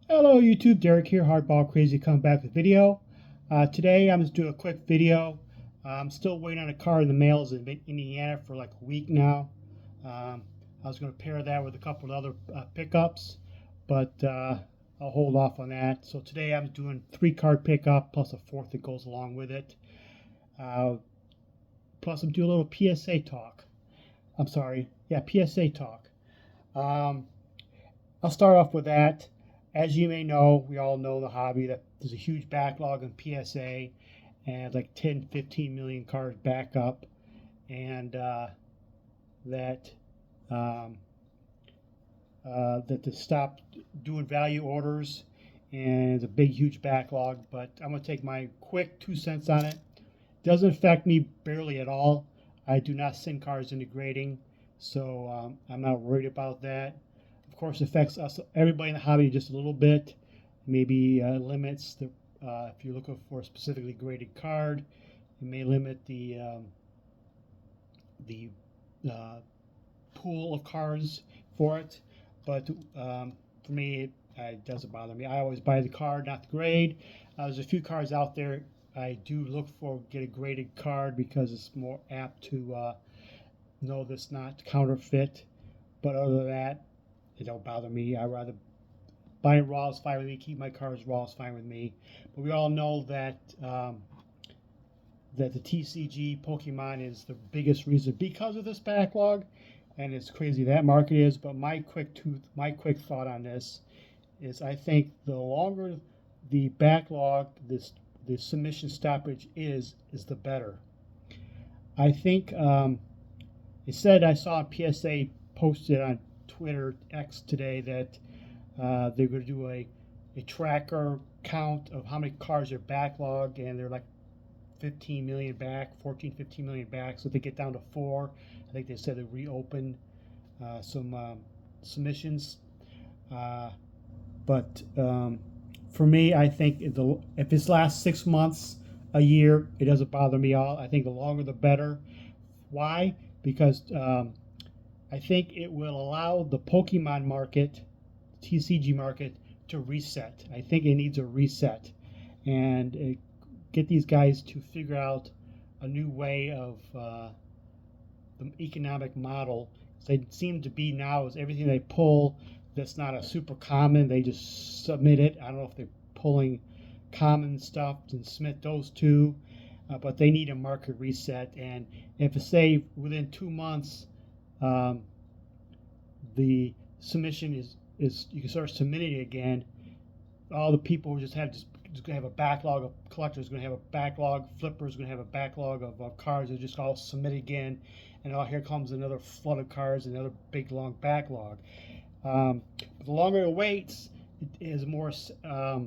Hello YouTube, Derek here, Hardball Crazy, coming back with a video. Today I'm just doing a quick video. I'm still waiting on a car in the mail. It's in Indiana for like a week now. I was going to pair that with a couple of other pickups, but I'll hold off on that. So today I'm doing 3 card pickup plus a fourth that goes along with it. Uh, Plus I'm doing a little PSA talk. I'm sorry, yeah, PSA talk. Um, I'll start off with that. As you may know, we all know the hobby that there's a huge backlog in PSA and like 10, 15 million cars back up, and that um, that to stop doing value orders, and it's a big, huge backlog. But I'm gonna take my quick 2 cents on it. Doesn't affect me barely at all. I do not send cars into grading, so I'm not worried about that. Of course, it affects us, everybody in the hobby, just a little bit. Maybe limits the if you're looking for a specifically graded card, it may limit the uh, pool of cards for it. But for me, it doesn't bother me. I always buy the card, not the grade. There's a few cards out there I do look for get a graded card because it's more apt to know that's not counterfeit. But other than that, it don't bother me. I rather buy it raw is fine with me. Keep my cards raw is fine with me. But we all know that the TCG Pokemon is the biggest reason because of this backlog, and it's crazy that market is. But my quick thought on this is, I think the longer the backlog, the submission stoppage is the better. I think it said I saw PSA posted on Twitter X today that they're going to do a tracker count of how many cars are backlogged, and they're like 15 million back, 14, 15 million back. So if they get down to 4, I think they said they reopen some submissions. Uh, but For me, I think if this lasts 6 months, a year, it doesn't bother me at all. I think the longer the better. Why? Because I think it will allow the Pokemon market, TCG market, to reset. I think it needs a reset, and get these guys to figure out a new way of the economic model. They seem to be now is everything they pull that's not a super common, they just submit it. I don't know if they're pulling common stuff and submit those too, but they need a market reset. And if say within 2 months um, the submission is you can start submitting it again, all the people who just going to have a backlog of collectors, going to have a backlog, flippers going to have a backlog of cards. They just all submit again, and here comes another flood of cards, another big long backlog. But the longer it waits, it is more a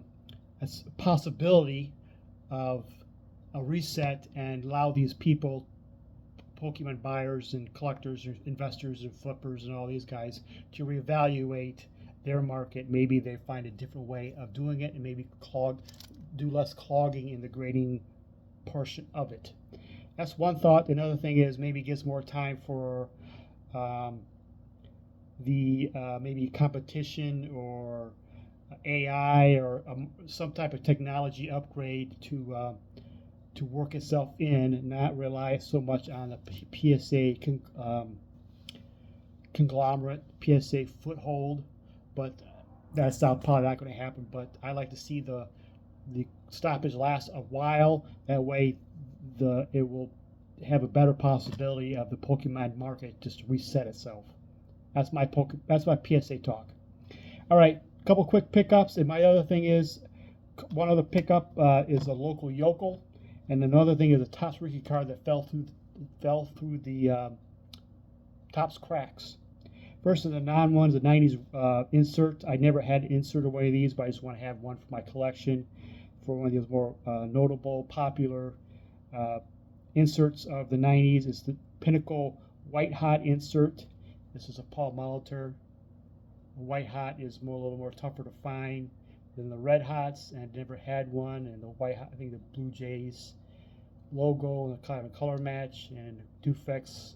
possibility of a reset and allow these people, Pokemon buyers and collectors and investors and flippers and all these guys, to reevaluate their market. Maybe they find a different way of doing it, and maybe do less clogging in the grading portion of it. That's one thought. Another thing is maybe it gives more time for um, the maybe competition or AI or some type of technology upgrade to work itself in and not rely so much on the PSA conglomerate, PSA foothold. But that's probably not going to happen. But I like to see the stoppage last a while. That way, it will have a better possibility of the Pokemon market just reset itself. That's my PSA talk. All right, a couple quick pickups. And my other thing is, one other pickup is a local yokel, and another thing is a Topps rookie card that fell through the Topps cracks. First of the non ones, the 90s insert. I never had an insert of one of these, but I just want to have one for my collection for one of these more notable, popular inserts of the 90s. It's the Pinnacle White Hot insert. This is a Paul Molitor. White Hot is a little more tougher to find than the Red Hots, and I never had one. And the White Hot, I think the Blue Jays logo and the kind of color match and Dufex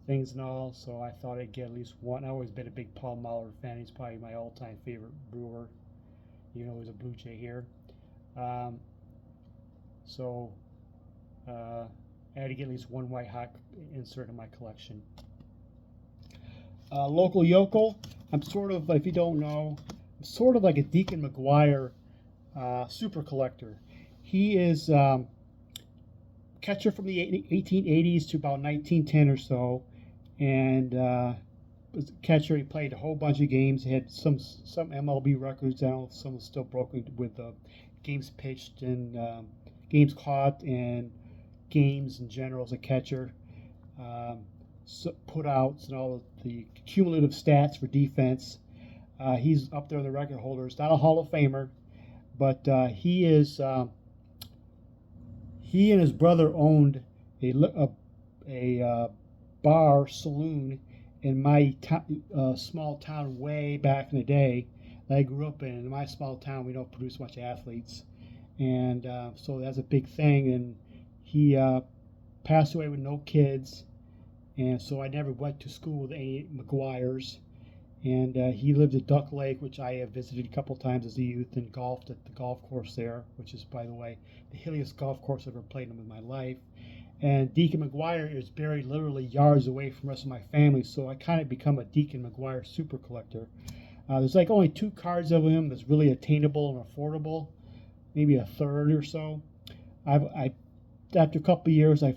things and all. So I thought I'd get at least one. I've always been a big Paul Molitor fan. He's probably my all-time favorite brewer. even though he's a Blue Jay here. Um, so I had to get at least one White Hawk insert in my collection. Local yokel, I'm sort of, if you don't know, I'm sort of like a Deacon McGuire super collector. He is catcher from the 1880s to about 1910 or so, and was a catcher. He played a whole bunch of games. He had some MLB records down. Some was still broken with games pitched and games caught and games in general as a catcher. Put outs and all of the cumulative stats for defense. He's up there in the record holders. Not a Hall of Famer, but he is. He and his brother owned a bar saloon in my small town way back in the day that I grew up in. In my small town, we don't produce much athletes, and so that's a big thing. And he passed away with no kids, and so I never went to school with any McGuires. And he lived at Duck Lake, which I have visited a couple times as a youth, and golfed at the golf course there, which is, by the way, the hilliest golf course I've ever played in my life. And Deacon McGuire is buried literally yards away from the rest of my family, so I kind of become a Deacon McGuire super collector. There's like only 2 cards of him that's really attainable and affordable, maybe a third or so. After a couple of years, I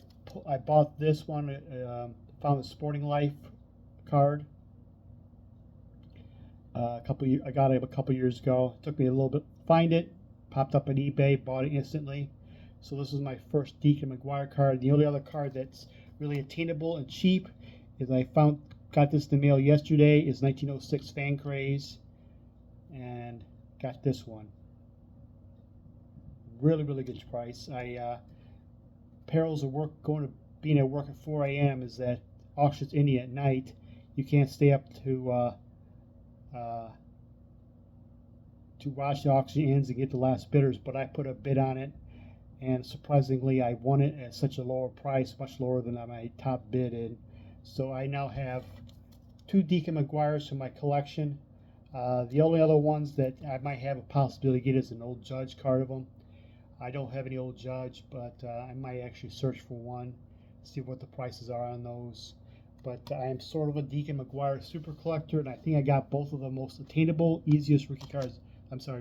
bought this one, found the Sporting Life card. I got it a couple years ago. It took me a little bit to find it. Popped up on eBay, bought it instantly. So this is my first Deacon McGuire card. The only other card that's really attainable and cheap is got this in the mail yesterday, is 1906 Fan Craze, and got this one. Really, really good price. Perils of being at work at 4 a.m. is that auctions ending at night. You can't stay up to watch the auction ends and get the last bidders, but I put a bid on it, and surprisingly I won it at such a lower price, much lower than my top bid in. So I now have 2 Deacon McGuires in my collection. The only other ones that I might have a possibility to get is an Old Judge card of them. I don't have any Old Judge, but I might actually search for one, see what the prices are on those. But I am sort of a Deacon McGuire super collector, and I think I got both of the most attainable, easiest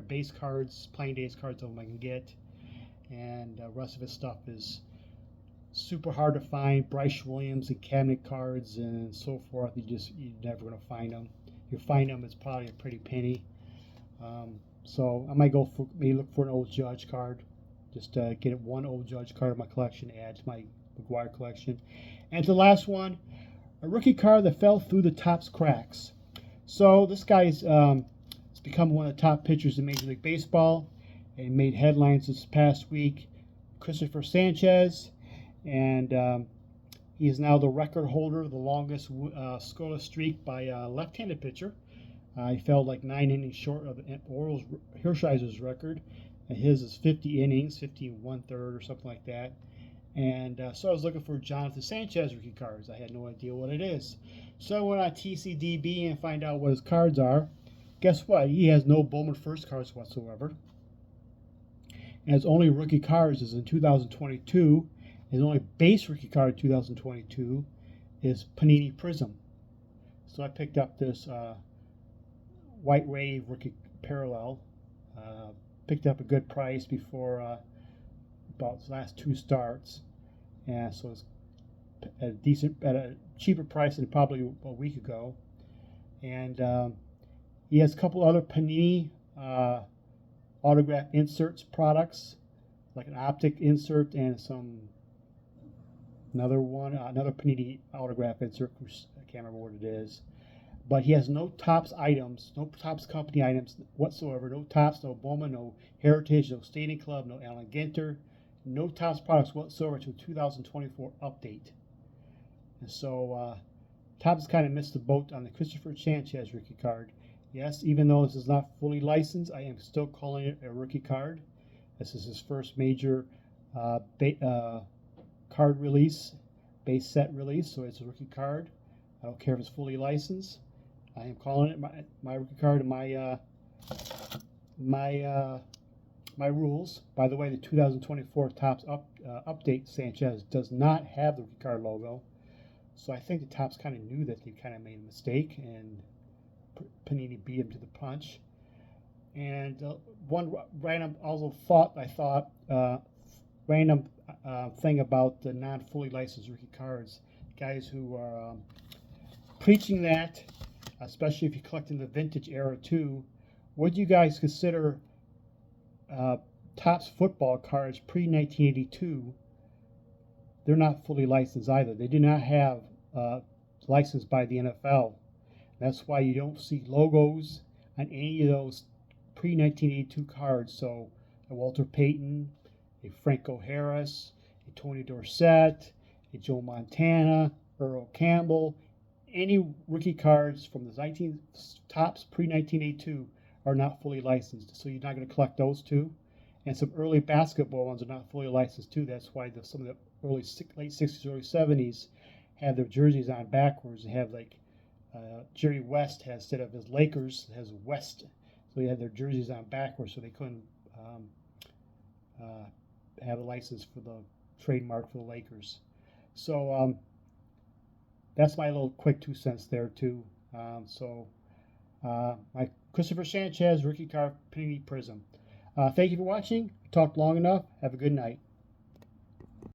base cards, playing days cards of them I can get. And the rest of his stuff is super hard to find. Bryce Williams and cabinet cards and so forth. You're never going to find them. If you find them, it's probably a pretty penny. So I might maybe look for an Old Judge card. Just get one Old Judge card in my collection, add to my McGuire collection. And the last one, a rookie card that fell through the Topps cracks. So this guy's become one of the top pitchers in Major League Baseball and made headlines this past week. Christopher Sanchez, and he is now the record holder of the longest scoreless streak by a left-handed pitcher. He fell like 9 innings short of Orel Hershiser's record, and his is 50 innings, 50 1/3 or something like that. And so I was looking for Jonathan Sanchez rookie cards. I had no idea what it is. So I went on TCDB and find out what his cards are. Guess what? He has no Bowman First cards whatsoever. And his only rookie cards is in 2022. His only base rookie card in 2022 is Panini Prism. So I picked up this White Wave rookie parallel. Picked up a good price before about the last 2 starts, and so it's at a cheaper price than probably a week ago. And he has a couple other Panini autograph inserts products, like an optic insert and another Panini autograph insert, which I can't remember what it is. But he has no Topps items, no Topps company items whatsoever. No Topps, no Bowman, no Heritage, no Stadium Club, no Allen Ginter, no Topps products whatsoever until 2024 update. And so Topps kind of missed the boat on the Christopher Sanchez rookie card. Yes, even though this is not fully licensed, I am still calling it a rookie card. This is his first major card release, base set release, so it's a rookie card. I don't care if it's fully licensed. I am calling it my rookie card in my my rules. By the way, the 2024 Topps update Sanchez does not have the rookie card logo, so I think the Topps kind of knew that they kind of made a mistake, and Panini beat him to the punch. And one random also random thing about the non-fully licensed rookie cards, guys who are preaching that, especially if you're collecting the vintage era too. Would you guys consider Topps football cards pre-1982? They're not fully licensed either. They do not have licensed by the NFL. That's why you don't see logos on any of those pre-1982 cards. So a Walter Payton, a Franco Harris, a Tony Dorsett, a Joe Montana, Earl Campbell, any rookie cards from the Topps pre-1982 are not fully licensed. So you're not going to collect those too. And some early basketball ones are not fully licensed too. That's why some of the late 60s, early 70s have their jerseys on backwards. They have like Jerry West has, instead of his Lakers, has West. So they had their jerseys on backwards, so they couldn't have a license for the trademark for the Lakers. So that's my little quick 2 cents there too. My Christopher Sanchez rookie card Panini Prism. Thank you for watching. We talked long enough. Have a good night.